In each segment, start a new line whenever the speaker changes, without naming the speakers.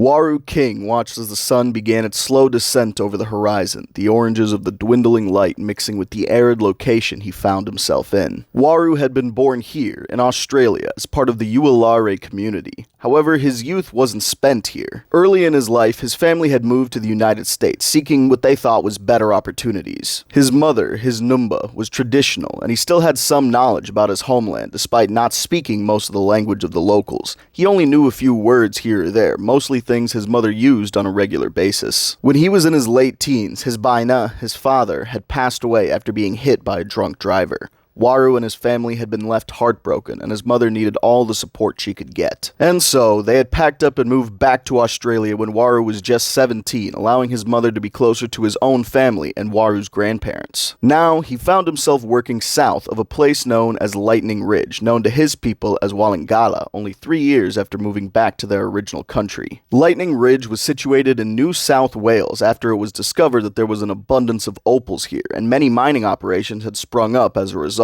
Waru King watched as the sun began its slow descent over the horizon, the oranges of the dwindling light mixing with the arid location he found himself in. Waru had been born here, in Australia, as part of the Ualare community. However, his youth wasn't spent here. Early in his life, his family had moved to the United States, seeking what they thought was better opportunities. His mother, his Numba, was traditional, and he still had some knowledge about his homeland, despite not speaking most of the language of the locals. He only knew a few words here or there, mostly things his mother used on a regular basis. When he was in his late teens, his Baina, his father, had passed away after being hit by a drunk driver. Waru and his family had been left heartbroken, and his mother needed all the support she could get. And so, they had packed up and moved back to Australia when Waru was just 17, allowing his mother to be closer to his own family and Waru's grandparents. Now, he found himself working south of a place known as Lightning Ridge, known to his people as Walangala, only 3 years after moving back to their original country. Lightning Ridge was situated in New South Wales after it was discovered that there was an abundance of opals here, and many mining operations had sprung up as a result.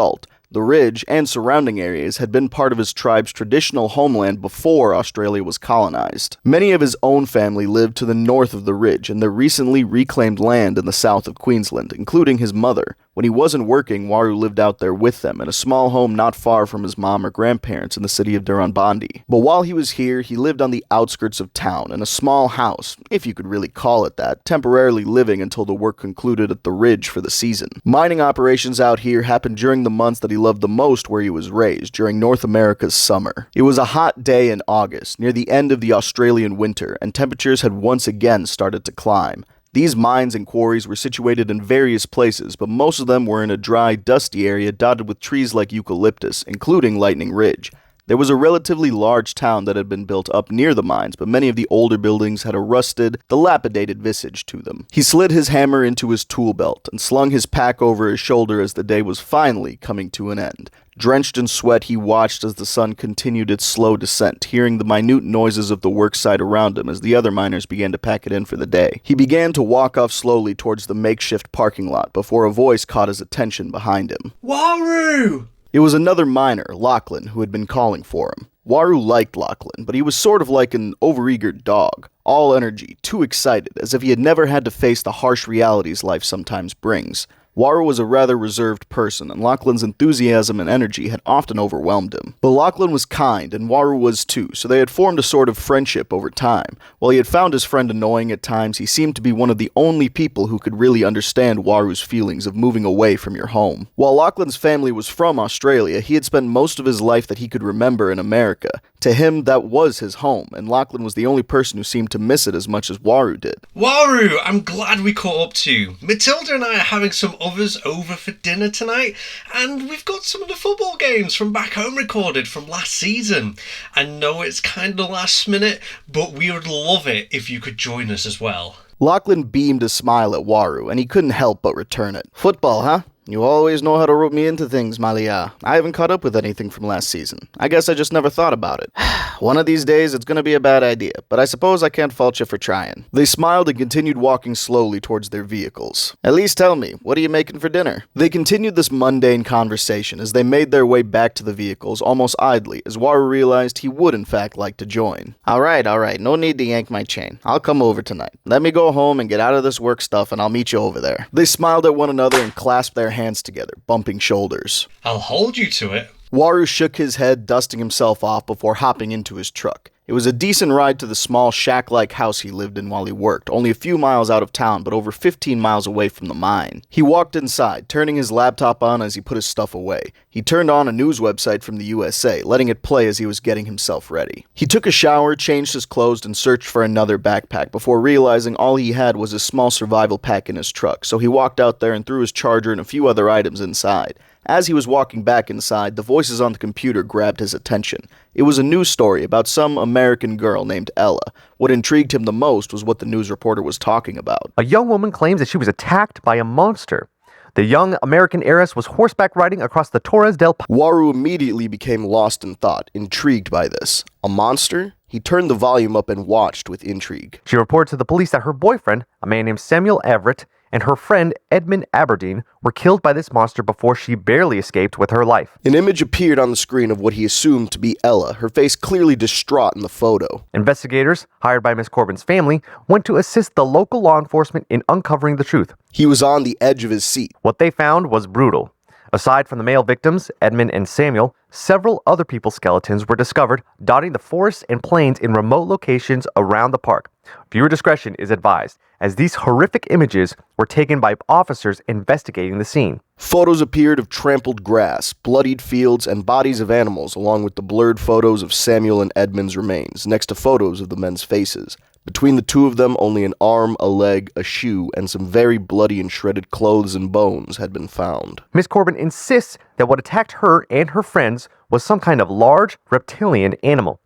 The ridge and surrounding areas had been part of his tribe's traditional homeland before Australia was colonized. Many of his own family lived to the north of the ridge in their recently reclaimed land in the south of Queensland, including his mother. When he wasn't working, Waru lived out there with them in a small home not far from his mom or grandparents in the city of Durrandbandi. But while he was here, he lived on the outskirts of town in a small house, if you could really call it that, temporarily living until the work concluded at the ridge for the season. Mining operations out here happened during the months that he loved the most where he was raised, during North America's summer. It was a hot day in August, near the end of the Australian winter, and temperatures had once again started to climb. These mines and quarries were situated in various places, but most of them were in a dry, dusty area dotted with trees like eucalyptus, including Lightning Ridge. There was a relatively large town that had been built up near the mines, but many of the older buildings had a rusted, dilapidated visage to them. He slid his hammer into his tool belt and slung his pack over his shoulder as the day was finally coming to an end. Drenched in sweat, he watched as the sun continued its slow descent, hearing the minute noises of the worksite around him as the other miners began to pack it in for the day. He began to walk off slowly towards the makeshift parking lot before a voice caught his attention behind him.
Waru!
It was another miner, Lachlan, who had been calling for him. Waru liked Lachlan, but he was sort of like an overeager dog. All energy, too excited, as if he had never had to face the harsh realities life sometimes brings. Waru was a rather reserved person, and Lachlan's enthusiasm and energy had often overwhelmed him. But Lachlan was kind, and Waru was too, so they had formed a sort of friendship over time. While he had found his friend annoying at times, he seemed to be one of the only people who could really understand Waru's feelings of moving away from your home. While Lachlan's family was from Australia, he had spent most of his life that he could remember in America. To him, that was his home, and Lachlan was the only person who seemed to miss it as much as Waru did.
Waru, I'm glad we caught up to you. Matilda and I are having some others over for dinner tonight, and we've got some of the football games from back home recorded from last season. I know it's kind of last minute, but we would love it if you could join us as well.
Lachlan beamed a smile at Waru, and he couldn't help but return it. Football, huh? You always know how to rope me into things, Malia. I haven't caught up with anything from last season. I guess I just never thought about it. One of these days, it's gonna be a bad idea, but I suppose I can't fault you for trying. They smiled and continued walking slowly towards their vehicles. At least tell me, what are you making for dinner? They continued this mundane conversation as they made their way back to the vehicles almost idly, as Waru realized he would in fact like to join. Alright, no need to yank my chain. I'll come over tonight. Let me go home and get out of this work stuff and I'll meet you over there. They smiled at one another and clasped their hands together, bumping shoulders.
I'll hold you to it.
Waru shook his head, dusting himself off before hopping into his truck. It was a decent ride to the small shack-like house he lived in while he worked, only a few miles out of town but over 15 miles away from the mine. He walked inside, turning his laptop on as he put his stuff away. He turned on a news website from the USA, letting it play as he was getting himself ready. He took a shower, changed his clothes, and searched for another backpack before realizing all he had was a small survival pack in his truck, so he walked out there and threw his charger and a few other items inside. As he was walking back inside, the voices on the computer grabbed his attention. It was a news story about some American girl named Ella. What intrigued him the most was what the news reporter was talking about.
A young woman claims that she was attacked by a monster. The young American heiress was horseback riding across the Torres del
Waru immediately became lost in thought, intrigued by this. A monster? He turned the volume up and watched with intrigue.
She reported to the police that her boyfriend, a man named Samuel Everett, and her friend Edmund Aberdeen were killed by this monster before she barely escaped with her life.
An image appeared on the screen of what he assumed to be Ella, her face clearly distraught in the photo.
Investigators, hired by Miss Corbin's family, went to assist the local law enforcement in uncovering the truth.
He was on the edge of his seat.
What they found was brutal. Aside from the male victims, Edmund and Samuel, several other people's skeletons were discovered dotting the forests and plains in remote locations around the park. Viewer discretion is advised, as these horrific images were taken by officers investigating the scene.
Photos appeared of trampled grass, bloodied fields, and bodies of animals, along with the blurred photos of Samuel and Edmund's remains, next to photos of the men's faces. Between the two of them, only an arm, a leg, a shoe, and some very bloody and shredded clothes and bones had been found.
Miss Corbin insists that what attacked her and her friends was some kind of large reptilian animal.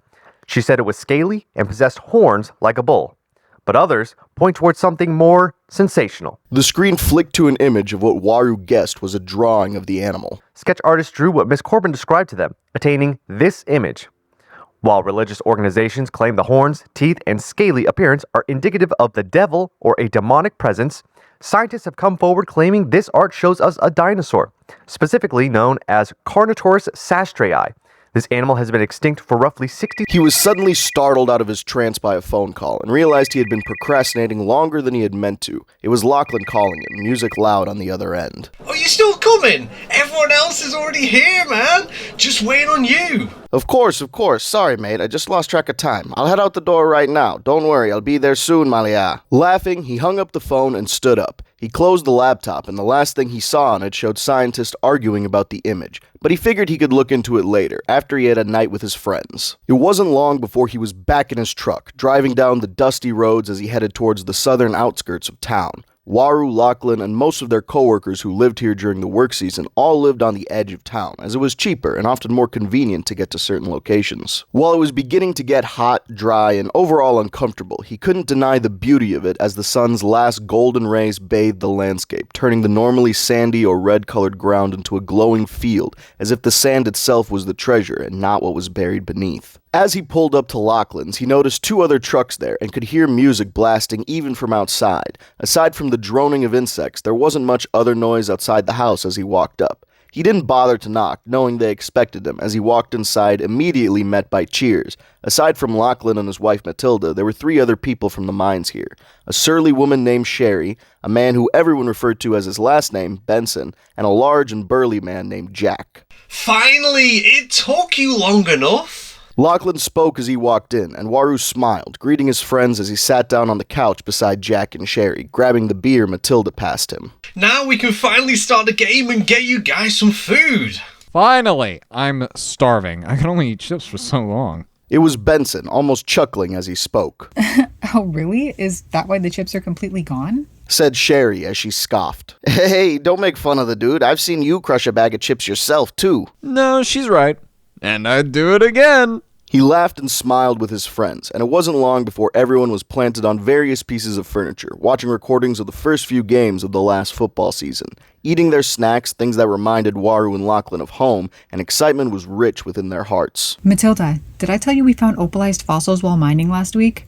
She said it was scaly and possessed horns like a bull. But others point towards something more sensational.
The screen flicked to an image of what Waru guessed was a drawing of the animal.
Sketch artists drew what Miss Corbin described to them, attaining this image. While religious organizations claim the horns, teeth, and scaly appearance are indicative of the devil or a demonic presence, scientists have come forward claiming this art shows us a dinosaur, specifically known as Carnotaurus sastraei. This animal has been extinct for roughly 60...
He was suddenly startled out of his trance by a phone call and realized he had been procrastinating longer than he had meant to. It was Lachlan calling him, music loud on the other end.
Are you still coming? Everyone else is already here, man. Just waiting on you.
Of course. Sorry, mate. I just lost track of time. I'll head out the door right now. Don't worry, I'll be there soon, Malia. Laughing, he hung up the phone and stood up. He closed the laptop, and the last thing he saw on it showed scientists arguing about the image, but he figured he could look into it later, after he had a night with his friends. It wasn't long before he was back in his truck, driving down the dusty roads as he headed towards the southern outskirts of town. Waru, Lachlan, and most of their coworkers who lived here during the work season all lived on the edge of town, as it was cheaper and often more convenient to get to certain locations. While it was beginning to get hot, dry, and overall uncomfortable, he couldn't deny the beauty of it as the sun's last golden rays bathed the landscape, turning the normally sandy or red-colored ground into a glowing field, as if the sand itself was the treasure and not what was buried beneath. As he pulled up to Lachlan's, he noticed two other trucks there and could hear music blasting even from outside. Aside from the droning of insects, there wasn't much other noise outside the house as he walked up. He didn't bother to knock, knowing they expected him, as he walked inside, immediately met by cheers. Aside from Lachlan and his wife Matilda, there were three other people from the mines here. A surly woman named Sherry, a man who everyone referred to as his last name, Benson, and a large and burly man named Jack.
Finally, it took you long enough.
Lachlan spoke as he walked in, and Waru smiled, greeting his friends as he sat down on the couch beside Jack and Sherry, grabbing the beer Matilda passed him.
Now we can finally start the game and get you guys some food.
Finally! I'm starving. I can only eat chips for so long.
It was Benson, almost chuckling as he spoke.
Oh, really? Is that why the chips are completely gone?
Said Sherry as she scoffed. Hey, don't make fun of the dude. I've seen you crush a bag of chips yourself, too.
No, she's right. And I'd do it again.
He laughed and smiled with his friends, and it wasn't long before everyone was planted on various pieces of furniture, watching recordings of the first few games of the last football season. Eating their snacks, things that reminded Waru and Lachlan of home, and excitement was rich within their hearts.
Matilda, did I tell you we found opalized fossils while mining last week?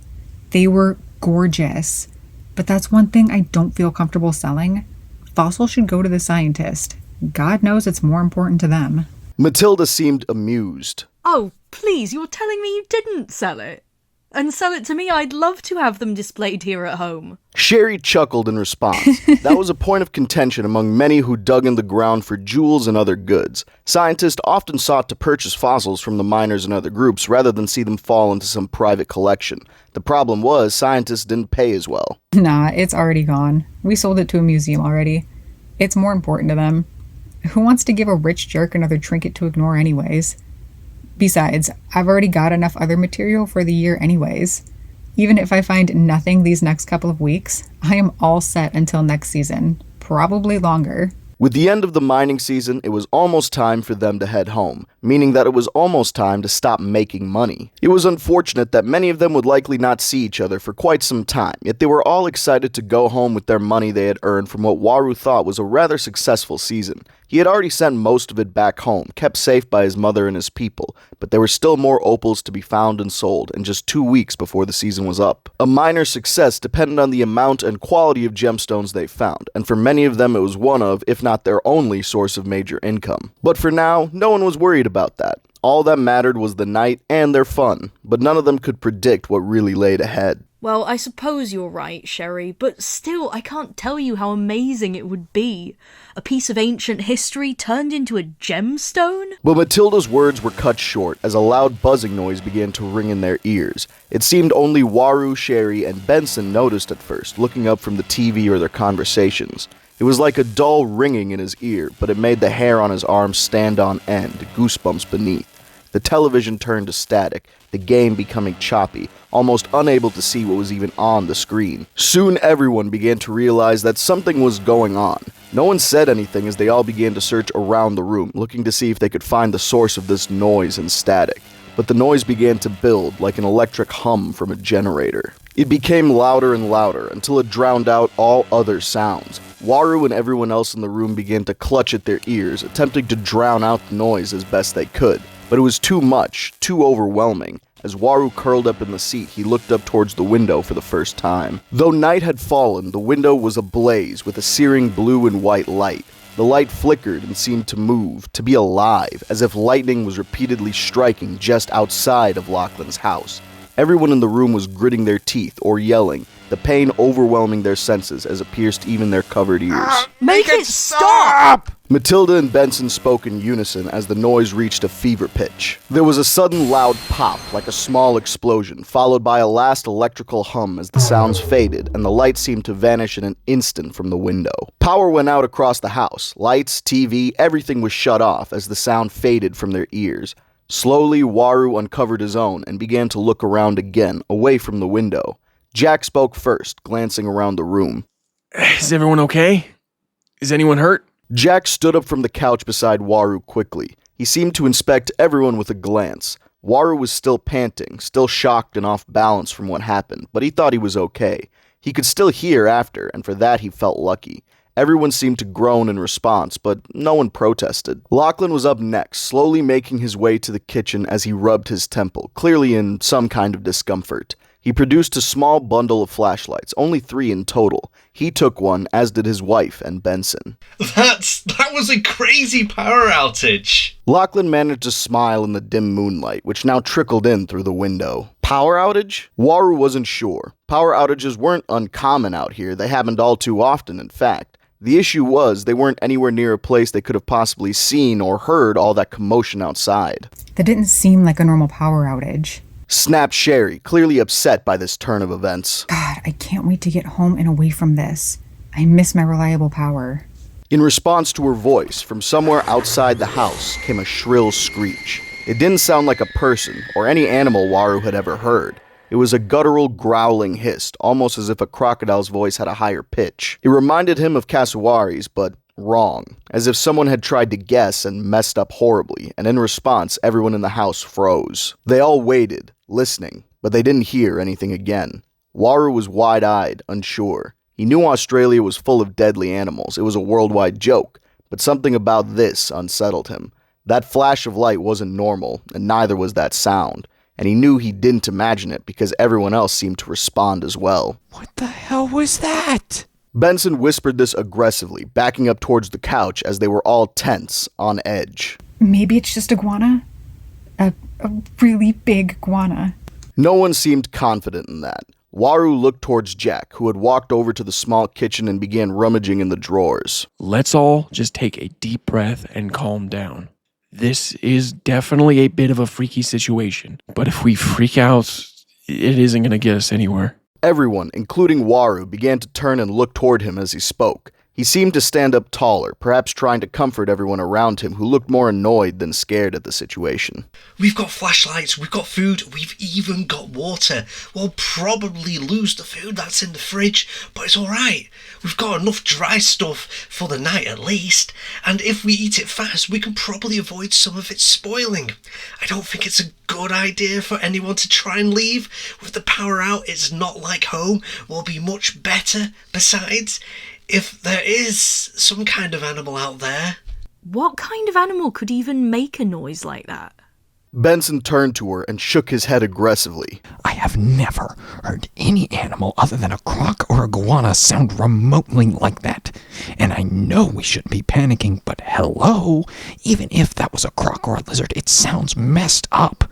They were gorgeous. But that's one thing I don't feel comfortable selling. Fossils should go to the scientist. God knows it's more important to them.
Matilda seemed amused.
Oh, please, you're telling me you didn't sell it? And sell it to me? I'd love to have them displayed here at home.
Sherry chuckled in response. That was a point of contention among many who dug in the ground for jewels and other goods. Scientists often sought to purchase fossils from the miners and other groups rather than see them fall into some private collection. The problem was, scientists didn't pay as well.
Nah, it's already gone. We sold it to a museum already. It's more important to them. Who wants to give a rich jerk another trinket to ignore anyways? Besides, I've already got enough other material for the year anyways. Even if I find nothing these next couple of weeks, I am all set until next season. Probably longer.
With the end of the mining season, it was almost time for them to head home, meaning that it was almost time to stop making money. It was unfortunate that many of them would likely not see each other for quite some time, yet they were all excited to go home with their money they had earned from what Waru thought was a rather successful season. He He had already sent most of it back home, kept safe by his mother and his people, but there were still more opals to be found and sold in just 2 weeks before the season was up. A minor success depended on the amount and quality of gemstones they found, and for many of them it was one of, if not their only, source of major income. But for now, no one was worried about that. All that mattered was the night and their fun, but none of them could predict what really laid ahead.
Well, I suppose you're right, Sherry, but still, I can't tell you how amazing it would be. A piece of ancient history turned into a gemstone?
But Matilda's words were cut short as a loud buzzing noise began to ring in their ears. It seemed only Waru, Sherry, and Benson noticed at first, looking up from the TV or their conversations. It was like a dull ringing in his ear, but it made the hair on his arms stand on end, goosebumps beneath. The television turned to static, the game becoming choppy, almost unable to see what was even on the screen. Soon everyone began to realize that something was going on. No one said anything as they all began to search around the room, looking to see if they could find the source of this noise and static. But the noise began to build like an electric hum from a generator. It became louder and louder until it drowned out all other sounds. Waru and everyone else in the room began to clutch at their ears, attempting to drown out the noise as best they could. But it was too much, too overwhelming. As Waru curled up in the seat, he looked up towards the window for the first time. Though night had fallen, the window was ablaze with a searing blue and white light. The light flickered and seemed to move, to be alive, as if lightning was repeatedly striking just outside of Lachlan's house. Everyone in the room was gritting their teeth or yelling, the pain overwhelming their senses as it pierced even their covered ears.
Make it stop!
Matilda and Benson spoke in unison as the noise reached a fever pitch. There was a sudden loud pop, like a small explosion, followed by a last electrical hum as the sounds faded and the light seemed to vanish in an instant from the window. Power went out across the house. Lights, TV, everything was shut off as the sound faded from their ears. Slowly, Waru uncovered his own and began to look around again, away from the window. Jack spoke first, glancing around the room.
Is everyone okay? Is anyone hurt?
Jack stood up from the couch beside Waru quickly. He seemed to inspect everyone with a glance. Waru was still panting, still shocked and off balance from what happened, but he thought he was okay. He could still hear after, and for that he felt lucky. Everyone seemed to groan in response, but no one protested. Lachlan was up next, slowly making his way to the kitchen as he rubbed his temple, clearly in some kind of discomfort. He produced a small bundle of flashlights, only 3 in total. He took one, as did his wife and Benson.
That was a crazy power outage.
Lachlan managed to smile in the dim moonlight, which now trickled in through the window. Power outage? Waru wasn't sure. Power outages weren't uncommon out here. They happened all too often, in fact. The issue was they weren't anywhere near a place they could have possibly seen or heard all that commotion outside.
That didn't seem like a normal power outage.
Snapped Sherry, clearly upset by this turn of events.
God, I can't wait to get home and away from this. I miss my reliable power.
In response to her voice, from somewhere outside the house came a shrill screech. It didn't sound like a person or any animal Waru had ever heard. It was a guttural growling hiss, almost as if a crocodile's voice had a higher pitch. It reminded him of Cassowari's, but wrong, as if someone had tried to guess and messed up horribly, and in response, everyone in the house froze. They all waited, listening, but they didn't hear anything again. Waru was wide-eyed, unsure. He knew Australia was full of deadly animals. It was a worldwide joke, but something about this unsettled him. That flash of light wasn't normal, and neither was that sound, and he knew he didn't imagine it because everyone else seemed to respond as well.
What the hell was that?
Benson whispered this aggressively, backing up towards the couch as they were all tense, on edge.
Maybe it's just a guana? A really big guana.
No one seemed confident in that. Waru looked towards Jack, who had walked over to the small kitchen and began rummaging in the drawers.
Let's all just take a deep breath and calm down. This is definitely a bit of a freaky situation, but if we freak out, it isn't going to get us anywhere.
Everyone, including Waru, began to turn and look toward him as he spoke. He seemed to stand up taller, perhaps trying to comfort everyone around him who looked more annoyed than scared at the situation.
We've got flashlights, we've got food, we've even got water. We'll probably lose the food that's in the fridge, but it's alright. We've got enough dry stuff for the night at least, and if we eat it fast, we can probably avoid some of it spoiling. I don't think it's a good idea for anyone to try and leave. With the power out, it's not like home. We'll be much better. Besides, if there is some kind of animal out there...
What kind of animal could even make a noise like that?
Benson turned to her and shook his head aggressively.
I have never heard any animal other than a croc or a iguana sound remotely like that. And I know we shouldn't be panicking, but hello, even if that was a croc or a lizard, it sounds messed up.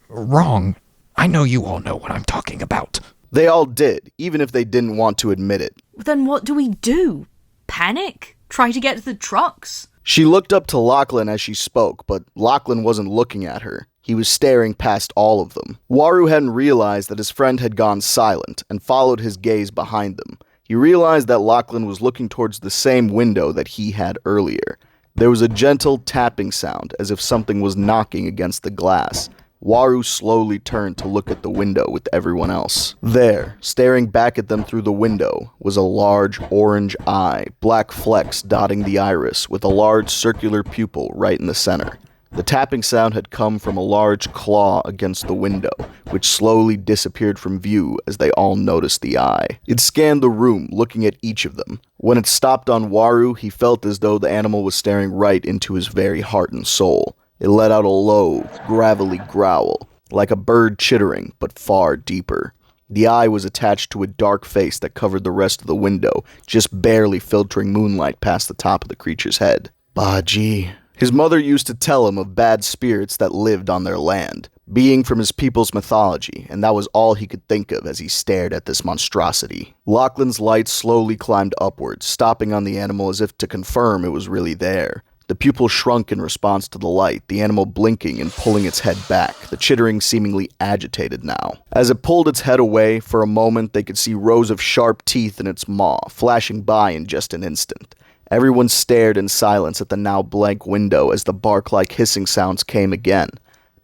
Wrong. I know you all know what I'm talking about.
They all did, even if they didn't want to admit it.
Then what do we do? Panic? Try to get to the trucks?
She looked up to Lachlan as she spoke, but Lachlan wasn't looking at her. He was staring past all of them. Waru hadn't realized that his friend had gone silent and followed his gaze behind them. He realized that Lachlan was looking towards the same window that he had earlier. There was a gentle tapping sound, as if something was knocking against the glass. Waru slowly turned to look at the window with everyone else. There, staring back at them through the window, was a large orange eye, black flecks dotting the iris, with a large circular pupil right in the center. The tapping sound had come from a large claw against the window, which slowly disappeared from view as they all noticed the eye. It scanned the room, looking at each of them. When it stopped on Waru, he felt as though the animal was staring right into his very heart and soul. It let out a low, gravelly growl, like a bird chittering, but far deeper. The eye was attached to a dark face that covered the rest of the window, just barely filtering moonlight past the top of the creature's head. Baji. His mother used to tell him of bad spirits that lived on their land, being from his people's mythology, and that was all he could think of as he stared at this monstrosity. Lachlan's light slowly climbed upwards, stopping on the animal as if to confirm it was really there. The pupil shrunk in response to the light, the animal blinking and pulling its head back, the chittering seemingly agitated now. As it pulled its head away, for a moment they could see rows of sharp teeth in its maw, flashing by in just an instant. Everyone stared in silence at the now blank window as the bark-like hissing sounds came again.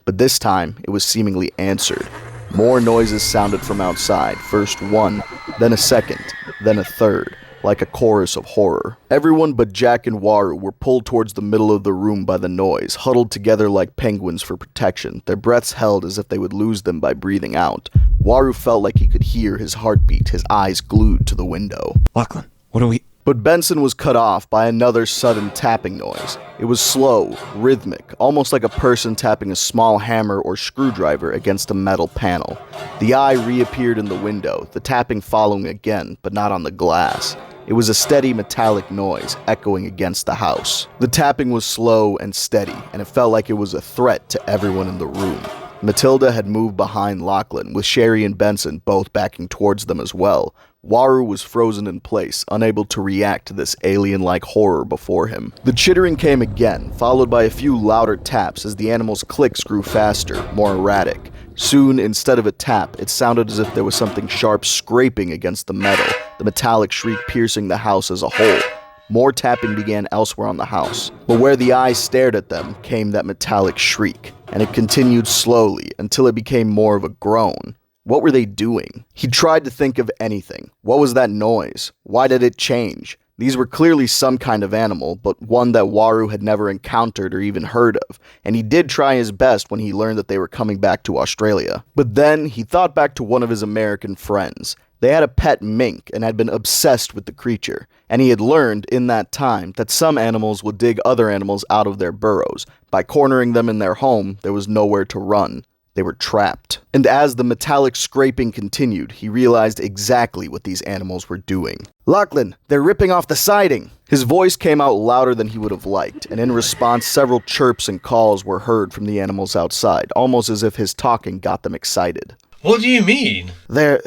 But this time, it was seemingly answered. More noises sounded from outside, first one, then a second, then a third, like a chorus of horror. Everyone but Jack and Waru were pulled towards the middle of the room by the noise, huddled together like penguins for protection, their breaths held as if they would lose them by breathing out. Waru felt like he could hear his heartbeat, his eyes glued to the window.
Lachlan, what do we...
But Benson was cut off by another sudden tapping noise. It was slow, rhythmic, almost like a person tapping a small hammer or screwdriver against a metal panel. The eye reappeared in the window, the tapping following again, but not on the glass. It was a steady metallic noise echoing against the house. The tapping was slow and steady, and it felt like it was a threat to everyone in the room. Matilda had moved behind Lachlan, with Sherry and Benson both backing towards them as well. Waru was frozen in place, unable to react to this alien-like horror before him. The chittering came again, followed by a few louder taps as the animal's clicks grew faster, more erratic. Soon, instead of a tap, it sounded as if there was something sharp scraping against the metal, the metallic shriek piercing the house as a whole. More tapping began elsewhere on the house, but where the eyes stared at them came that metallic shriek, and it continued slowly until it became more of a groan. What were they doing? He tried to think of anything. What was that noise? Why did it change? These were clearly some kind of animal, but one that Waru had never encountered or even heard of, and he did try his best when he learned that they were coming back to Australia. But then, he thought back to one of his American friends. They had a pet mink and had been obsessed with the creature, and he had learned in that time that some animals would dig other animals out of their burrows. By cornering them in their home, there was nowhere to run. They were trapped. And as the metallic scraping continued, he realized exactly what these animals were doing. Lachlan, they're ripping off the siding! His voice came out louder than he would have liked, and in response, several chirps and calls were heard from the animals outside, almost as if his talking got them excited.
What do you mean?
They're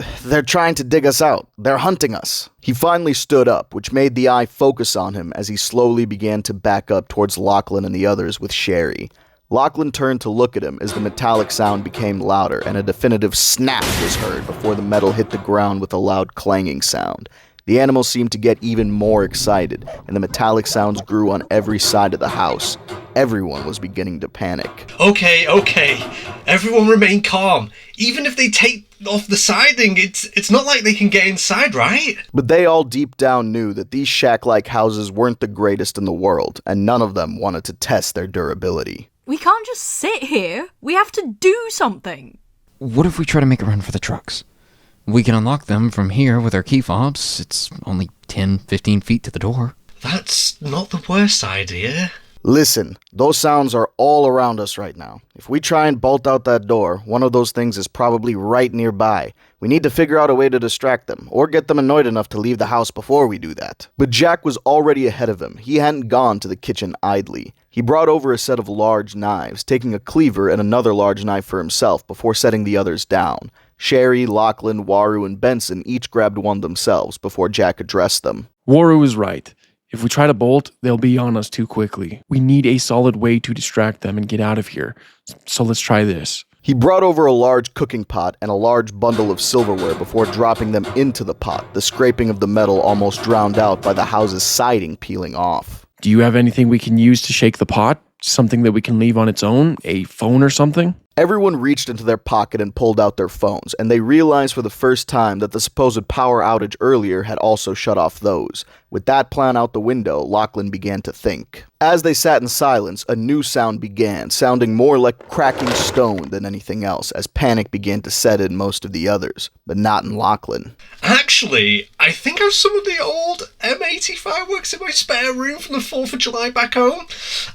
trying to dig us out. They're hunting us. He finally stood up, which made the eye focus on him as he slowly began to back up towards Lachlan and the others with Sherry. Lachlan turned to look at him as the metallic sound became louder and a definitive snap was heard before the metal hit the ground with a loud clanging sound. The animals seemed to get even more excited, and the metallic sounds grew on every side of the house. Everyone was beginning to panic.
Okay. Everyone remain calm. Even if they take off the siding, it's not like they can get inside, right?
But they all deep down knew that these shack-like houses weren't the greatest in the world, and none of them wanted to test their durability.
We can't just sit here. We have to do something.
What if we try to make a run for the trucks? We can unlock them from here with our key fobs. It's only 10, 15 feet to the door.
That's not the worst idea.
Listen, those sounds are all around us right now. If we try and bolt out that door, one of those things is probably right nearby. We need to figure out a way to distract them, or get them annoyed enough to leave the house before we do that. But Jack was already ahead of him. He hadn't gone to the kitchen idly. He brought over a set of large knives, taking a cleaver and another large knife for himself before setting the others down. Sherry, Lachlan, Waru, and Benson each grabbed one themselves before Jack addressed them.
Waru is right. If we try to bolt, they'll be on us too quickly. We need a solid way to distract them and get out of here. So let's try this.
He brought over a large cooking pot and a large bundle of silverware before dropping them into the pot, the scraping of the metal almost drowned out by the house's siding peeling off.
Do you have anything we can use to shake the pot? Something that we can leave on its own? A phone or something?
Everyone reached into their pocket and pulled out their phones, and they realized for the first time that the supposed power outage earlier had also shut off those. With that plan out the window, Lachlan began to think. As they sat in silence, a new sound began, sounding more like cracking stone than anything else, as panic began to set in most of the others, but not in Lachlan.
Actually, I think I have some of the old M80 fireworks in my spare room from the 4th of July back home.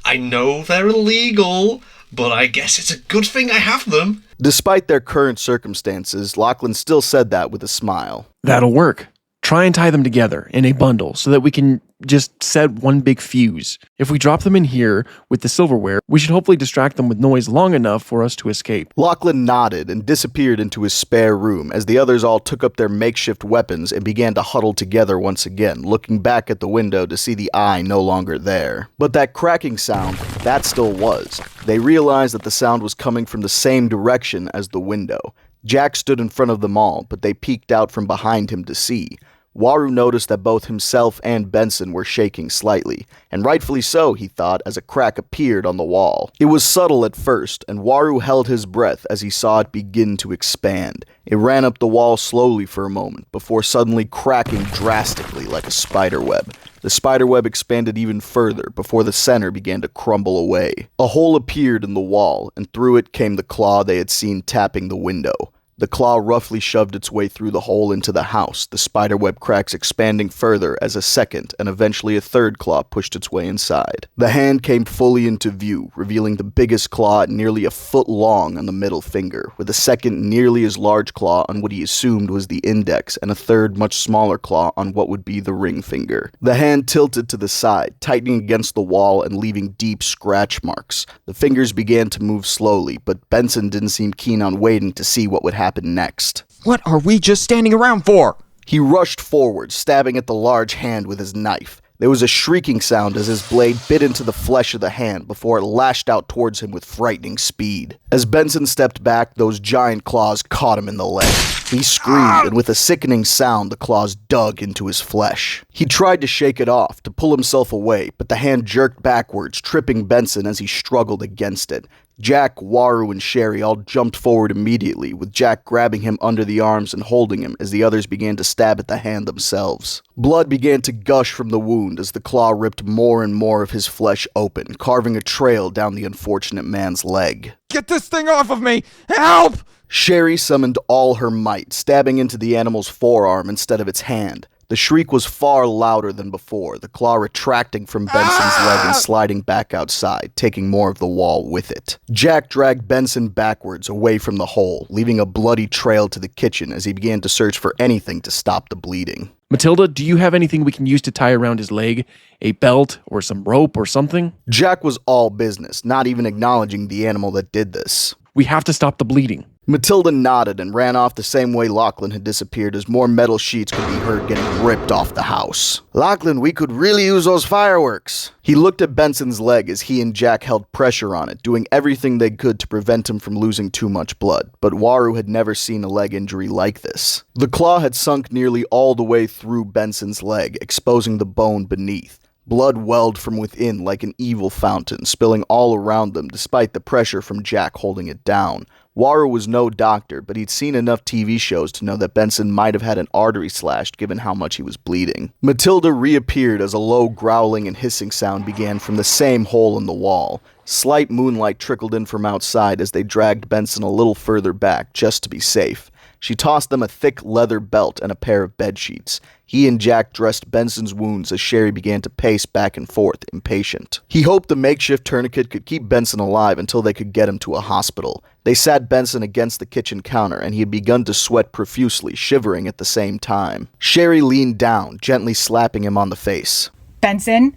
I know they're illegal, but I guess it's a good thing I have them.
Despite their current circumstances, Lachlan still said that with a smile.
That'll work. Try and tie them together in a bundle so that we can just set one big fuse. If we drop them in here with the silverware, we should hopefully distract them with noise long enough for us to escape.
Lachlan nodded and disappeared into his spare room as the others all took up their makeshift weapons and began to huddle together once again, looking back at the window to see the eye no longer there. But that cracking sound, that still was. They realized that the sound was coming from the same direction as the window. Jack stood in front of them all, but they peeked out from behind him to see. Waru noticed that both himself and Benson were shaking slightly, and rightfully so, he thought, as a crack appeared on the wall. It was subtle at first, and Waru held his breath as he saw it begin to expand. It ran up the wall slowly for a moment, before suddenly cracking drastically like a spiderweb. The spiderweb expanded even further before the center began to crumble away. A hole appeared in the wall, and through it came the claw they had seen tapping the window. The claw roughly shoved its way through the hole into the house, the spiderweb cracks expanding further as a second and eventually a third claw pushed its way inside. The hand came fully into view, revealing the biggest claw at nearly a foot long on the middle finger, with a second nearly as large claw on what he assumed was the index, and a third much smaller claw on what would be the ring finger. The hand tilted to the side, tightening against the wall and leaving deep scratch marks. The fingers began to move slowly, but Benson didn't seem keen on waiting to see what would happen next.
What are we just standing around for?
He rushed forward, stabbing at the large hand with his knife. There was a shrieking sound as his blade bit into the flesh of the hand before it lashed out towards him with frightening speed. As Benson stepped back, those giant claws caught him in the leg. He screamed, and with a sickening sound, the claws dug into his flesh. He tried to shake it off, to pull himself away, but the hand jerked backwards, tripping Benson as he struggled against it. Jack, Waru, and Sherry all jumped forward immediately, with Jack grabbing him under the arms and holding him as the others began to stab at the hand themselves. Blood began to gush from the wound as the claw ripped more and more of his flesh open, carving a trail down the unfortunate man's leg.
Get this thing off of me! Help!
Sherry summoned all her might, stabbing into the animal's forearm instead of its hand. The shriek was far louder than before, the claw retracting from Benson's leg and sliding back outside, taking more of the wall with it. Jack dragged Benson backwards away from the hole, leaving a bloody trail to the kitchen as he began to search for anything to stop the bleeding.
Matilda, do you have anything we can use to tie around his leg? A belt or some rope or something?
Jack was all business, not even acknowledging the animal that did this.
We have to stop the bleeding.
Matilda nodded and ran off the same way Lachlan had disappeared as more metal sheets could be heard getting ripped off the house. Lachlan, we could really use those fireworks. He looked at Benson's leg as he and Jack held pressure on it, doing everything they could to prevent him from losing too much blood, but Waru had never seen a leg injury like this. The claw had sunk nearly all the way through Benson's leg, exposing the bone beneath. Blood welled from within like an evil fountain, spilling all around them despite the pressure from Jack holding it down. Waru was no doctor, but he'd seen enough TV shows to know that Benson might have had an artery slashed given how much he was bleeding. Matilda reappeared as a low growling and hissing sound began from the same hole in the wall. Slight moonlight trickled in from outside as they dragged Benson a little further back just to be safe. She tossed them a thick leather belt and a pair of bedsheets. He and Jack dressed Benson's wounds as Sherry began to pace back and forth, impatient. He hoped the makeshift tourniquet could keep Benson alive until they could get him to a hospital. They sat Benson against the kitchen counter, and he had begun to sweat profusely, shivering at the same time. Sherry leaned down, gently slapping him on the face.
Benson?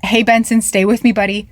Hey, Benson, stay with me, buddy.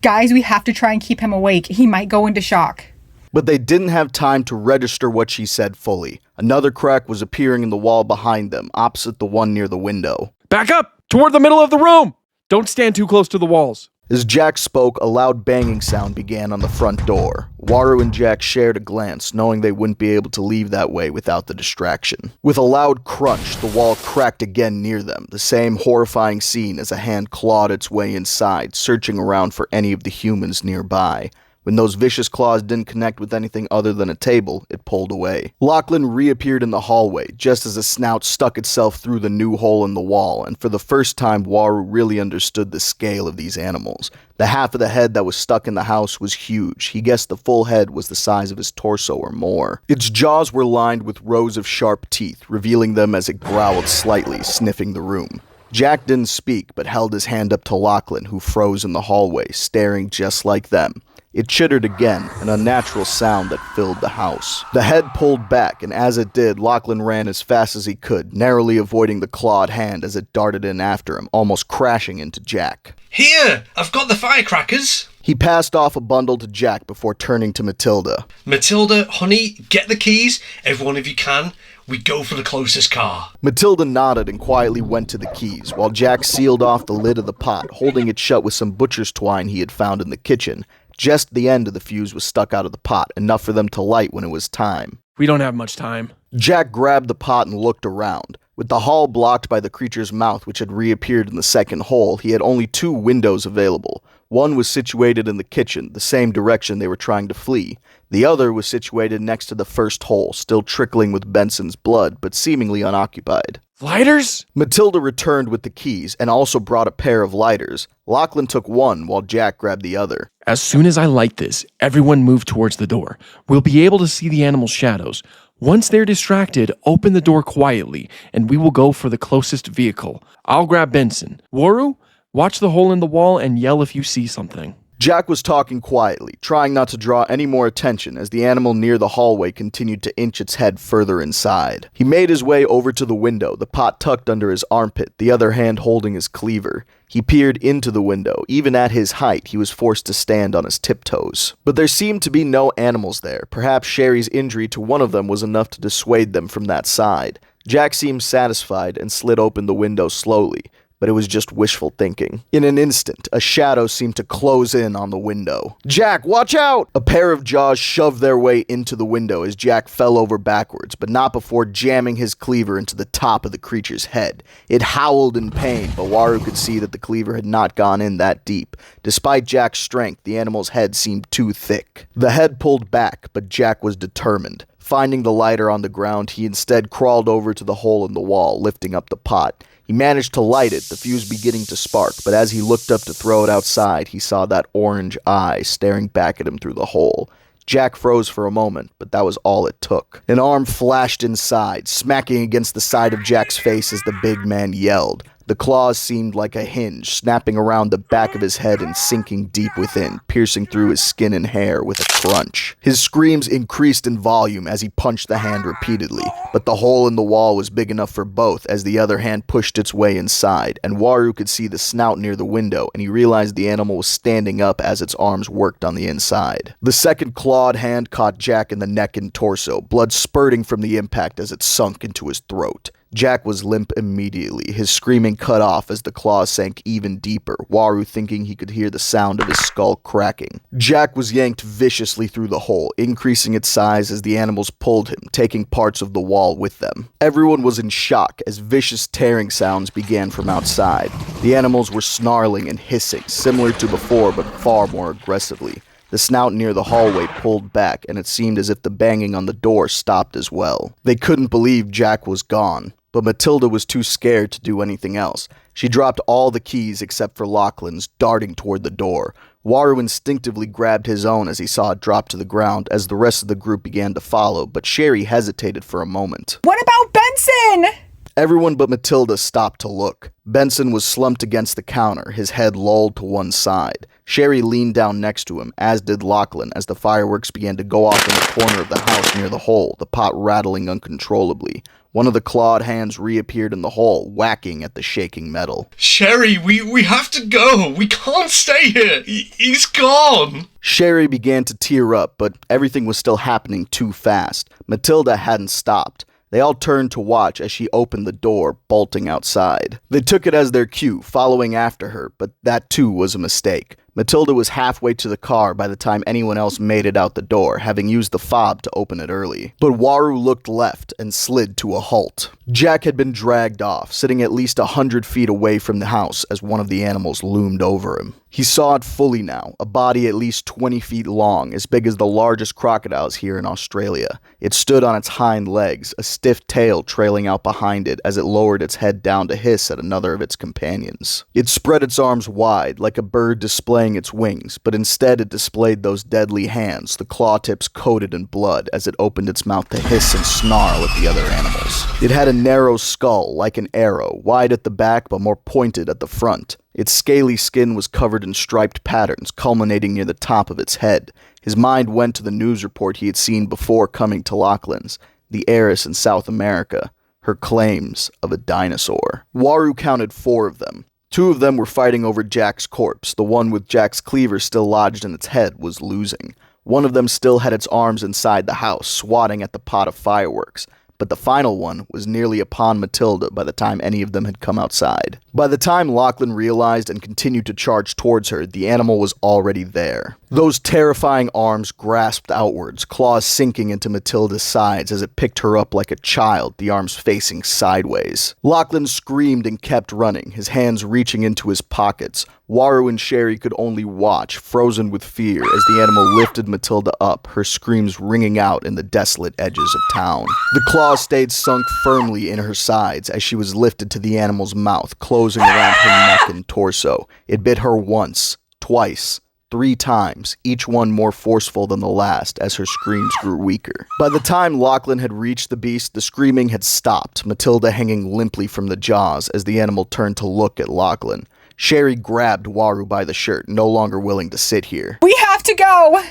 Guys, we have to try and keep him awake. He might go into shock.
But they didn't have time to register what she said fully. Another crack was appearing in the wall behind them, opposite the one near the window.
Back up! Toward the middle of the room! Don't stand too close to the walls.
As Jack spoke, a loud banging sound began on the front door. Waru and Jack shared a glance, knowing they wouldn't be able to leave that way without the distraction. With a loud crunch, the wall cracked again near them, the same horrifying scene as a hand clawed its way inside, searching around for any of the humans nearby. When those vicious claws didn't connect with anything other than a table, it pulled away. Lachlan reappeared in the hallway, just as a snout stuck itself through the new hole in the wall, and for the first time Waru really understood the scale of these animals. The half of the head that was stuck in the house was huge. He guessed the full head was the size of his torso or more. Its jaws were lined with rows of sharp teeth, revealing them as it growled slightly, sniffing the room. Jack didn't speak, but held his hand up to Lachlan, who froze in the hallway, staring just like them. It chittered again, an unnatural sound that filled the house. The head pulled back, and as it did, Lachlan ran as fast as he could, narrowly avoiding the clawed hand as it darted in after him, almost crashing into Jack.
Here! I've got the firecrackers!
He passed off a bundle to Jack before turning to Matilda.
Matilda, honey, get the keys, everyone if you can. We go for the closest car.
Matilda nodded and quietly went to the keys, while Jack sealed off the lid of the pot, holding it shut with some butcher's twine he had found in the kitchen. Just the end of the fuse was stuck out of the pot, enough for them to light when it was time.
We don't have much time.
Jack grabbed the pot and looked around. With the hall blocked by the creature's mouth, which had reappeared in the second hole, he had only 2 windows available. One was situated in the kitchen, the same direction they were trying to flee. The other was situated next to the first hole, still trickling with Benson's blood, but seemingly unoccupied.
Lighters?
Matilda returned with the keys and also brought a pair of lighters. Lachlan took one while Jack grabbed the other.
As soon as I light this, everyone move towards the door. We'll be able to see the animal's shadows. Once they're distracted, open the door quietly, and we will go for the closest vehicle. I'll grab Benson. Waru, watch the hole in the wall and yell if you see something.
Jack was talking quietly, trying not to draw any more attention as the animal near the hallway continued to inch its head further inside. He made his way over to the window, the pot tucked under his armpit, the other hand holding his cleaver. He peered into the window. Even at his height, he was forced to stand on his tiptoes. But there seemed to be no animals there. Perhaps Sherry's injury to one of them was enough to dissuade them from that side. Jack seemed satisfied and slid open the window slowly. But it was just wishful thinking. In an instant, a shadow seemed to close in on the window. "Jack, watch out!" A pair of jaws shoved their way into the window as Jack fell over backwards, but not before jamming his cleaver into the top of the creature's head. It howled in pain, but Waru could see that the cleaver had not gone in that deep. Despite Jack's strength, the animal's head seemed too thick. The head pulled back, but Jack was determined. Finding the lighter on the ground, he instead crawled over to the hole in the wall, lifting up the pot. He managed to light it, the fuse beginning to spark, but as he looked up to throw it outside, he saw that orange eye staring back at him through the hole. Jack froze for a moment, but that was all it took. An arm flashed inside, smacking against the side of Jack's face as the big man yelled. The claws seemed like a hinge, snapping around the back of his head and sinking deep within, piercing through his skin and hair with a crunch. His screams increased in volume as he punched the hand repeatedly, but the hole in the wall was big enough for both as the other hand pushed its way inside, and Waru could see the snout near the window, and he realized the animal was standing up as its arms worked on the inside. The second clawed hand caught Jack in the neck and torso, blood spurting from the impact as it sunk into his throat. Jack was limp immediately, his screaming cut off as the claws sank even deeper, Waru thinking he could hear the sound of his skull cracking. Jack was yanked viciously through the hole, increasing its size as the animals pulled him, taking parts of the wall with them. Everyone was in shock as vicious tearing sounds began from outside. The animals were snarling and hissing, similar to before but far more aggressively. The snout near the hallway pulled back, and it seemed as if the banging on the door stopped as well. They couldn't believe Jack was gone, but Matilda was too scared to do anything else. She dropped all the keys except for Lachlan's, darting toward the door. Waru instinctively grabbed his own as he saw it drop to the ground as the rest of the group began to follow, but Sherry hesitated for a moment.
What about Benson?
Everyone but Matilda stopped to look. Benson was slumped against the counter, his head lolled to one side. Sherry leaned down next to him, as did Lachlan, as the fireworks began to go off in the corner of the house near the hole, the pot rattling uncontrollably. One of the clawed hands reappeared in the hole, whacking at the shaking metal.
Sherry, we have to go. We can't stay here. He's gone.
Sherry began to tear up, but everything was still happening too fast. Matilda hadn't stopped. They all turned to watch as she opened the door, bolting outside. They took it as their cue, following after her, but that too was a mistake. Matilda was halfway to the car by the time anyone else made it out the door, having used the fob to open it early. But Waru looked left and slid to a halt. Jack had been dragged off, sitting at least 100 feet away from the house as one of the animals loomed over him. He saw it fully now, a body at least 20 feet long, as big as the largest crocodiles here in Australia. It stood on its hind legs, a stiff tail trailing out behind it as it lowered its head down to hiss at another of its companions. It spread its arms wide, like a bird displaying its wings, but instead it displayed those deadly hands, the claw tips coated in blood, as it opened its mouth to hiss and snarl at the other animals. It had a narrow skull, like an arrow, wide at the back but more pointed at the front. Its scaly skin was covered in striped patterns, culminating near the top of its head. His mind went to the news report he had seen before coming to Lachlan's, the heiress in South America, her claims of a dinosaur. Waru counted 4 of them. 2 of them were fighting over Jack's corpse. The one with Jack's cleaver still lodged in its head was losing. One of them still had its arms inside the house, swatting at the pot of fireworks. But the final one was nearly upon Matilda by the time any of them had come outside. By the time Lachlan realized and continued to charge towards her, the animal was already there. Those terrifying arms grasped outwards, claws sinking into Matilda's sides as it picked her up like a child, the arms facing sideways. Lachlan screamed and kept running, his hands reaching into his pockets. Waru and Sherry could only watch, frozen with fear, as the animal lifted Matilda up, her screams ringing out in the desolate edges of town. The claws stayed sunk firmly in her sides as she was lifted to the animal's mouth, closing around her neck and torso. It bit her once, twice, 3 times, each one more forceful than the last as her screams grew weaker. By the time Lachlan had reached the beast, the screaming had stopped, Matilda hanging limply from the jaws as the animal turned to look at Lachlan. Sherry grabbed Waru by the shirt, no longer willing to sit here.
We have to go!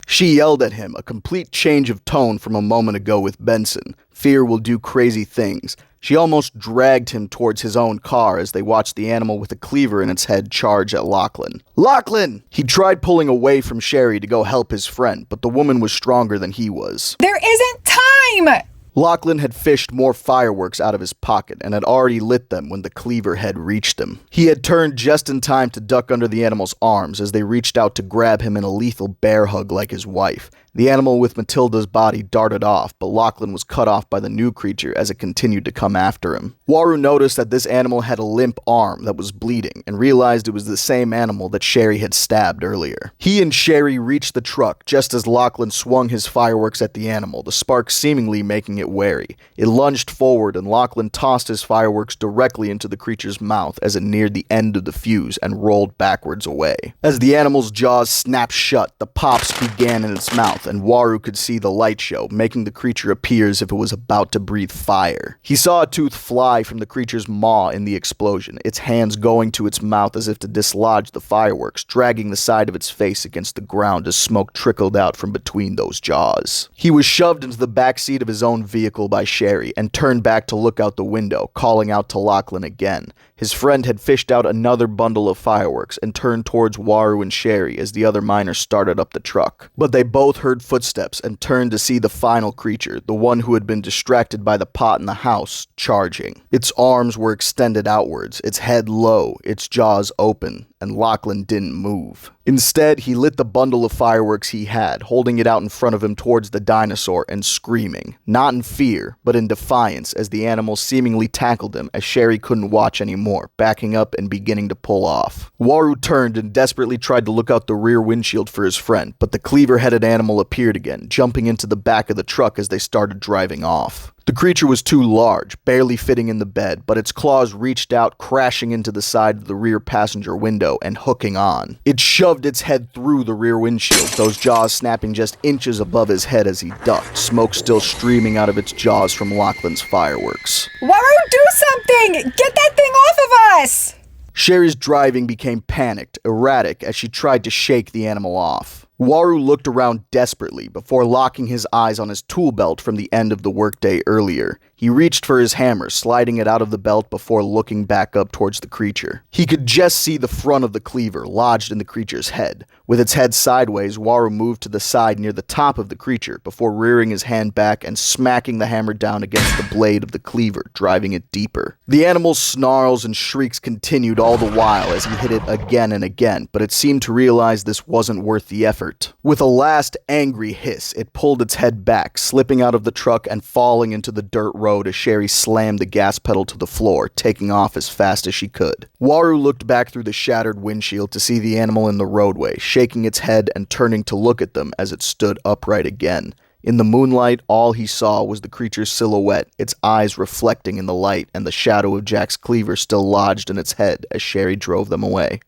She yelled at him, a complete change of tone from a moment ago with Benson. Fear will do crazy things. She almost dragged him towards his own car as they watched the animal with a cleaver in its head charge at Lachlan. Lachlan! He tried pulling away from Sherry to go help his friend, but the woman was stronger than he was.
There isn't time!
Lachlan had fished more fireworks out of his pocket and had already lit them when the cleaver head reached him. He had turned just in time to duck under the animal's arms as they reached out to grab him in a lethal bear hug like his wife. The animal with Matilda's body darted off, but Lachlan was cut off by the new creature as it continued to come after him. Waru noticed that this animal had a limp arm that was bleeding and realized it was the same animal that Sherry had stabbed earlier. He and Sherry reached the truck just as Lachlan swung his fireworks at the animal, the sparks seemingly making it wary. It lunged forward and Lachlan tossed his fireworks directly into the creature's mouth as it neared the end of the fuse and rolled backwards away. As the animal's jaws snapped shut, the pops began in its mouth, and Waru could see the light show, making the creature appear as if it was about to breathe fire. He saw a tooth fly from the creature's maw in the explosion, its hands going to its mouth as if to dislodge the fireworks, dragging the side of its face against the ground as smoke trickled out from between those jaws. He was shoved into the back seat of his own vehicle by Sherry and turned back to look out the window, calling out to Lachlan again. His friend had fished out another bundle of fireworks and turned towards Waru and Sherry as the other miner started up the truck. But they both heard footsteps and turned to see the final creature, the one who had been distracted by the pot in the house, charging. Its arms were extended outwards, its head low, its jaws open, and Lachlan didn't move. Instead, he lit the bundle of fireworks he had, holding it out in front of him towards the dinosaur and screaming, not in fear, but in defiance as the animal seemingly tackled him as Sherry couldn't watch anymore, backing up and beginning to pull off. Waru turned and desperately tried to look out the rear windshield for his friend, but the cleaver-headed animal appeared again, jumping into the back of the truck as they started driving off. The creature was too large, barely fitting in the bed, but its claws reached out, crashing into the side of the rear passenger window and hooking on. It shoved its head through the rear windshield, those jaws snapping just inches above his head as he ducked, smoke still streaming out of its jaws from Lachlan's fireworks.
Waru, do something! Get that thing off of us!
Sherry's driving became panicked, erratic, as she tried to shake the animal off. Waru looked around desperately before locking his eyes on his tool belt from the end of the workday earlier. He reached for his hammer, sliding it out of the belt before looking back up towards the creature. He could just see the front of the cleaver lodged in the creature's head. With its head sideways, Waru moved to the side near the top of the creature before rearing his hand back and smacking the hammer down against the blade of the cleaver, driving it deeper. The animal's snarls and shrieks continued all the while as he hit it again and again, but it seemed to realize this wasn't worth the effort. With a last angry hiss, it pulled its head back, slipping out of the truck and falling into the dirt road as Sherry slammed the gas pedal to the floor, taking off as fast as she could. Waru looked back through the shattered windshield to see the animal in the roadway, shaking its head and turning to look at them as it stood upright again. In the moonlight, all he saw was the creature's silhouette, its eyes reflecting in the light, and the shadow of Jack's cleaver still lodged in its head as Sherry drove them away.